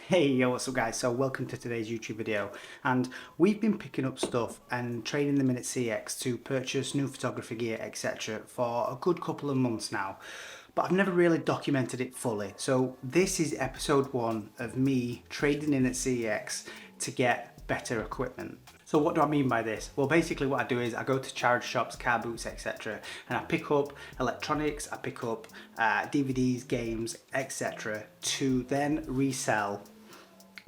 Hey, yo, what's up guys? So welcome to today's YouTube video, and we've been picking up stuff and trading them in at CEX to purchase new photography gear, etc. for a good couple of months now, but I've never really documented it fully. So this is episode 1 of me trading in at CEX to get better equipment. So what do I mean by this? Well, basically what I do is I go to charity shops, car boots, etc. and I pick up electronics, I pick up DVDs, games, etc. to then resell,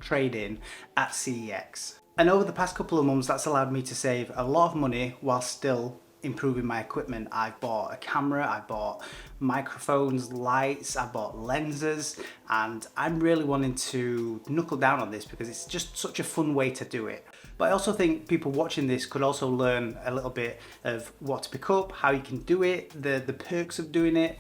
trade in at CEX. And over the past couple of months, that's allowed me to save a lot of money while still improving my equipment. I've bought a camera, I bought microphones, lights, I bought lenses, and I'm really wanting to knuckle down on this because it's just such a fun way to do it. But I also think people watching this could also learn a little bit of what to pick up, how you can do it, the perks of doing it.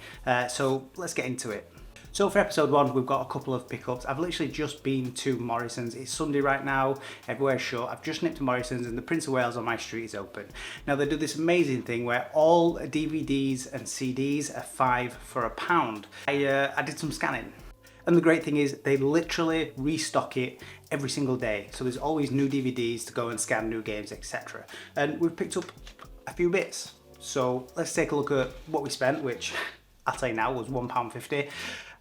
So let's get into it. So for episode 1, we've got a couple of pickups. I've literally just been to Morrison's. It's Sunday right now, everywhere's shut. I've just nipped to Morrison's and the Prince of Wales on my street is open. Now they do this amazing thing where all DVDs and CDs are 5 for £1. I did some scanning. And the great thing is they literally restock it every single day. So there's always new DVDs to go and scan, new games, etc. And we've picked up a few bits. So let's take a look at what we spent, which I'll tell you now was £1.50.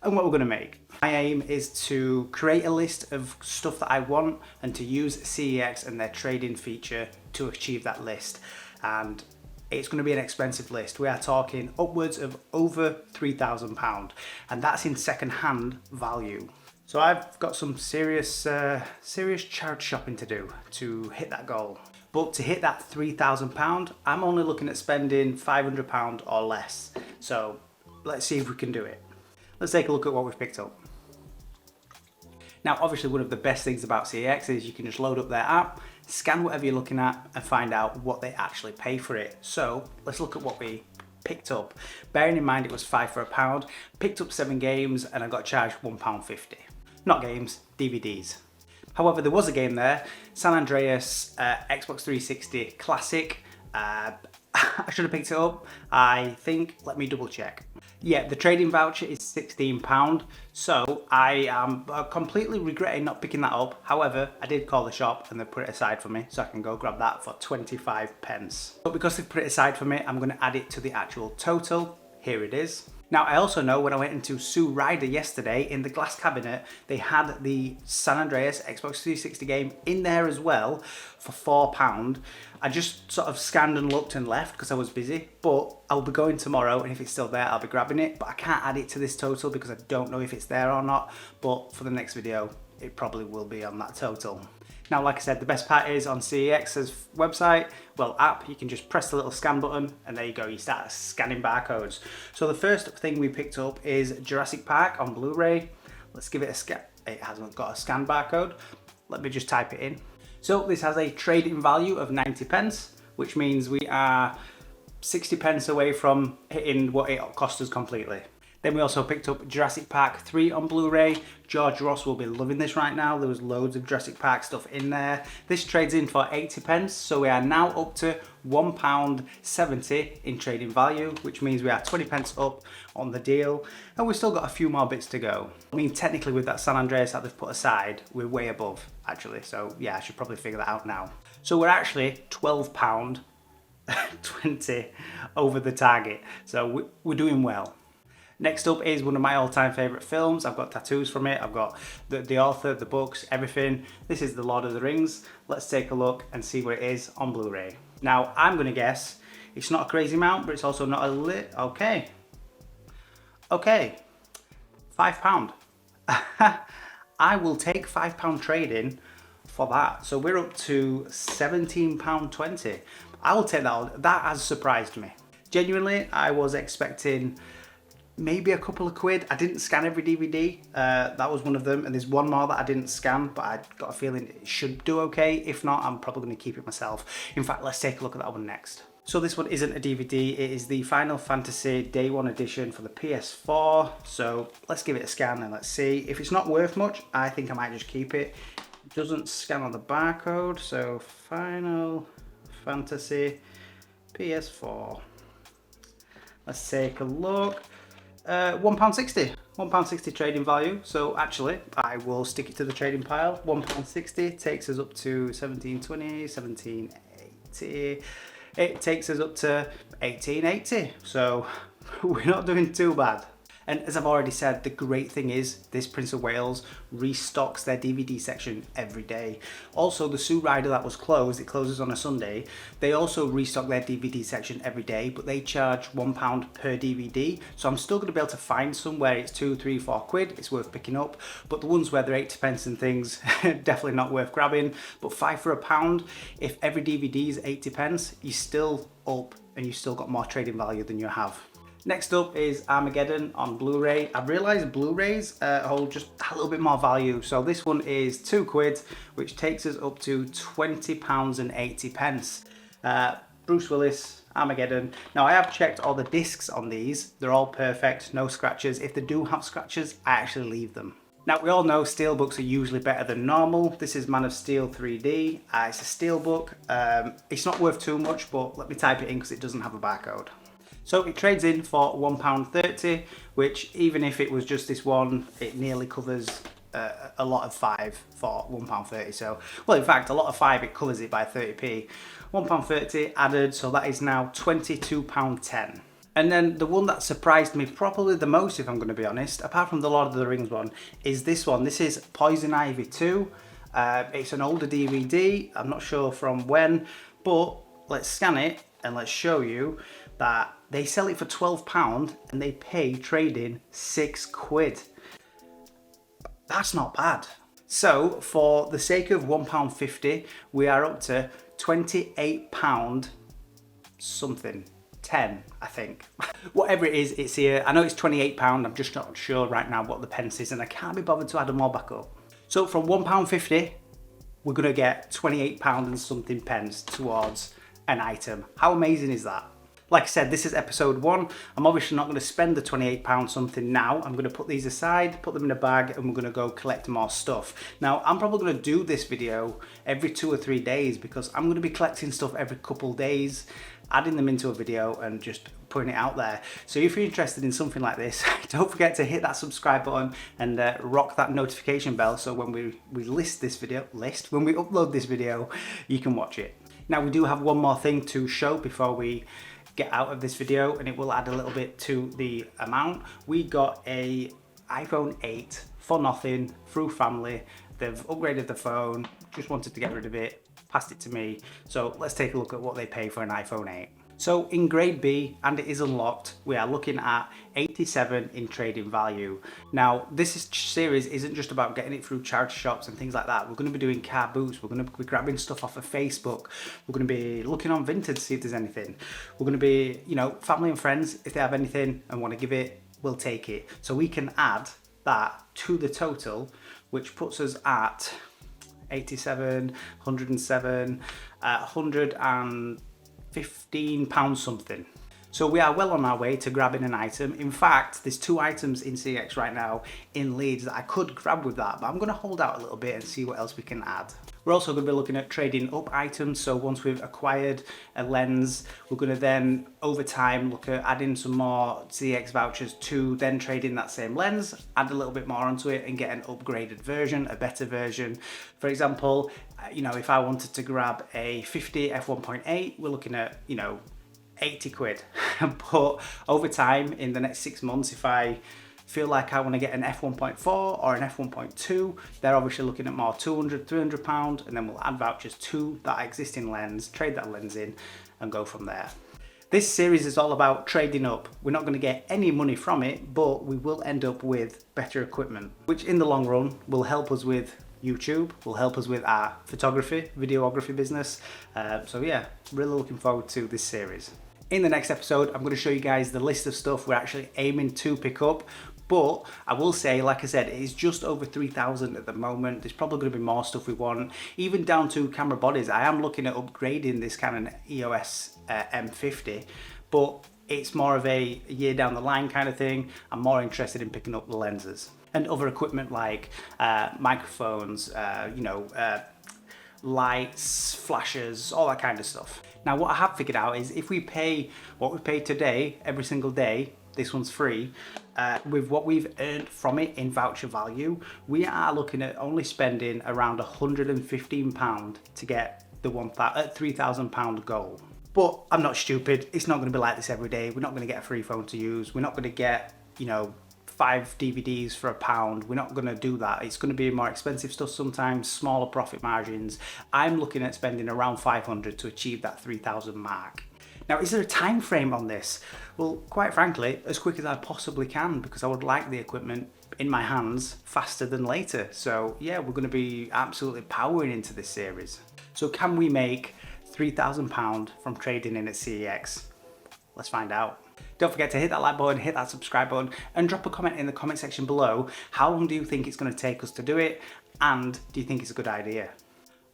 And what we're going to make. My aim is to create a list of stuff that I want and to use CEX and their trading feature to achieve that list. And it's going to be an expensive list. We are talking upwards of over £3,000, and that's in second-hand value. So I've got some serious charity shopping to do to hit that goal. But to hit that £3,000, I'm only looking at spending £500 or less. So let's see if we can do it. Let's take a look at what we've picked up. Now, obviously one of the best things about CEX is you can just load up their app, scan whatever you're looking at and find out what they actually pay for it. So let's look at what we picked up. Bearing in mind it was 5 for £1, picked up 7 games and I got charged £1.50. Not games, DVDs. However, there was a game there, San Andreas Xbox 360 Classic. I should have picked it up, I think. Let me double check. Yeah, the trading voucher is £16, so I am completely regretting not picking that up. However, I did call the shop and they put it aside for me, so I can go grab that for 25 pence. But because they've put it aside for me, I'm going to add it to the actual total. Here it is. Now, I also know when I went into Sue Ryder yesterday, in the glass cabinet, they had the San Andreas Xbox 360 game in there as well for £4. I just sort of scanned and looked and left because I was busy, but I'll be going tomorrow, and if it's still there, I'll be grabbing it. But I can't add it to this total because I don't know if it's there or not, but for the next video, it probably will be on that total. Now, like I said, the best part is on CEX's website, well, app, you can just press the little scan button and there you go, you start scanning barcodes. So the first thing we picked up is Jurassic Park on Blu-ray. Let's give it a scan. It hasn't got a scan barcode. Let me just type it in. So this has a trade-in value of 90 pence, which means we are 60 pence away from hitting what it cost us completely. Then we also picked up Jurassic Park 3 on Blu-ray. George Ross will be loving this right now. There was loads of Jurassic Park stuff in there. This trades in for 80 pence, so we are now up to £1.70 in trading value, which means we are 20 pence up on the deal. And we've still got a few more bits to go. I mean, technically with that San Andreas that they've put aside, we're way above, actually. So yeah, I should probably figure that out now. So we're actually £12.20 over the target. So we're doing well. Next up is one of my all-time favourite films. I've got tattoos from it, I've got the author, the books, everything. This is The Lord of the Rings. Let's take a look and see what it is on Blu-ray. Now, I'm going to guess it's not a crazy amount, but it's also not a lit. Okay, £5. I will take £5 trade-in for that. So we're up to £17.20. I will take that. That has surprised me. Genuinely, I was expecting maybe a couple of quid. I didn't scan every DVD, that was one of them, and there's one more that I didn't scan, but I got a feeling it should do okay. If not, I'm probably going to keep it myself. In fact, let's take a look at that one next. So this one isn't a DVD, it is the Final Fantasy Day 1 edition for the PS4, so let's give it a scan and let's see. If it's not worth much, I think I might just keep it. It doesn't scan on the barcode, so Final Fantasy PS4. Let's take a look. £1.60. £1.60 trading value. So actually, I will stick it to the trading pile. £1.60 takes us up to 1720, 1780. It takes us up to 1880. So we're not doing too bad. And as I've already said, the great thing is this Prince of Wales restocks their DVD section every day. Also, the Sue Rider that was closed, it closes on a Sunday, they also restock their DVD section every day, but they charge £1 per DVD. So I'm still going to be able to find some where it's 2, 3, 4 quid, it's worth picking up. But the ones where they're 80 pence and things, definitely not worth grabbing. But 5 for £1, if every DVD is 80 pence, you're still up and you've still got more trading value than you have. Next up is Armageddon on Blu-ray. I've realised Blu-rays hold just a little bit more value. So this one is 2 quid, which takes us up to £20.80. Bruce Willis, Armageddon. Now I have checked all the discs on these. They're all perfect, no scratches. If they do have scratches, I actually leave them. Now we all know steelbooks are usually better than normal. This is Man of Steel 3D. It's a steelbook. It's not worth too much, but let me type it in because it doesn't have a barcode. So it trades in for £1.30, which even if it was just this one, it nearly covers a lot of 5 for £1.30. So, well, in fact, a lot of 5, it covers it by 30p. £1.30 added, so that is now £22.10. And then the one that surprised me probably the most, if I'm going to be honest, apart from the Lord of the Rings one, is this one. This is Poison Ivy 2. It's an older DVD. I'm not sure from when, but let's scan it and let's show you that they sell it for £12 and they pay trading 6 quid. That's not bad. So for the sake of £1.50, we are up to £28 something. 10, I think. Whatever it is, it's here. I know it's £28. I'm just not sure right now what the pence is and I can't be bothered to add them all back up. So from £1.50, we're gonna get £28 and something pence towards an item. How amazing is that? Like I said, this is episode 1. I'm obviously not going to spend the £28 something now. I'm going to put these aside, put them in a bag, and we're going to go collect more stuff. Now, I'm probably going to do this video every 2 or 3 days because I'm going to be collecting stuff every couple days, adding them into a video and just putting it out there. So if you're interested in something like this, don't forget to hit that subscribe button and rock that notification bell so when we when we upload this video, you can watch it. Now, we do have one more thing to show before we get out of this video, and it will add a little bit to the amount. We got a iPhone 8 for nothing through family. They've upgraded the phone, just wanted to get rid of it, passed it to me. So let's take a look at what they pay for an iPhone 8. So in grade B, and it is unlocked, we are looking at 87 in trading value. Now, series isn't just about getting it through charity shops and things like that. We're going to be doing car boots. We're going to be grabbing stuff off of Facebook. We're going to be looking on Vinted to see if there's anything. We're going to be, family and friends, if they have anything and want to give it, we'll take it. So we can add that to the total, which puts us at 87, 107, 115 pounds something. So we are well on our way to grabbing an item. In fact, there's 2 items in CEX right now in Leeds that I could grab with that, but I'm going to hold out a little bit and see what else we can add. We're also going to be looking at trading up items. So once we've acquired a lens, we're going to then over time look at adding some more CEX vouchers to then trade in that same lens, add a little bit more onto it and get an upgraded version, a better version. For example, if I wanted to grab a 50 f1.8, we're looking at, 80 quid. But over time, in the next 6 months, if I feel like I want to get an f1.4 or an f1.2, they're obviously looking at more 200, 300 pound, and then we'll add vouchers to that existing lens, trade that lens in and go from there. This series is all about trading up. We're not going to get any money from it, but we will end up with better equipment, which in the long run will help us with YouTube, will help us with our photography, videography business. So yeah, really looking forward to this series. In the next episode, I'm going to show you guys the list of stuff we're actually aiming to pick up. But I will say, like I said, it is just over 3,000 at the moment. There's probably going to be more stuff we want, even down to camera bodies. I am looking at upgrading this Canon EOS M50, but it's more of a year down the line kind of thing. I'm more interested in picking up the lenses and other equipment like microphones, lights, flashes, all that kind of stuff. Now, what I have figured out is if we pay what we pay today every single day, this one's free. With what we've earned from it in voucher value, we are looking at only spending around £115 to get the £3,000 goal. But I'm not stupid. It's not going to be like this every day. We're not going to get a free phone to use. We're not going to get, 5 DVDs for £1. We're not going to do that. It's going to be more expensive stuff sometimes, smaller profit margins. I'm looking at spending around 500 to achieve that 3,000 mark. Now, is there a time frame on this? Well, quite frankly, as quick as I possibly can, because I would like the equipment in my hands faster than later. So yeah, we're going to be absolutely powering into this series. So can we make £3,000 from trading in at CEX? Let's find out. Don't forget to hit that like button, hit that subscribe button, and drop a comment in the comment section below. How long do you think it's going to take us to do it? And do you think it's a good idea?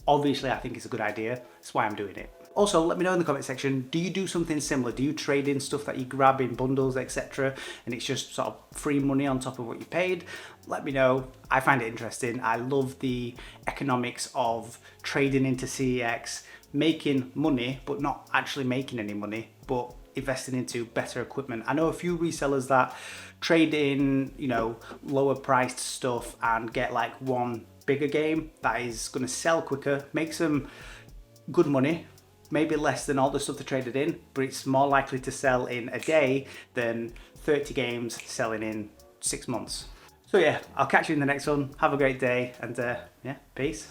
Obviously, I think it's a good idea. That's why I'm doing it. Also, let me know in the comment section, do you do something similar? Do you trade in stuff that you grab in bundles, etc., and it's just sort of free money on top of what you paid? Let me know. I find it interesting. I love the economics of trading into CEX, making money, but not actually making any money, but investing into better equipment. I know a few resellers that trade in, lower priced stuff and get like one bigger game that is going to sell quicker, make some good money, maybe less than all the stuff they traded in, but it's more likely to sell in a day than 30 games selling in 6 months. So yeah, I'll catch you in the next one. Have a great day, and yeah, peace.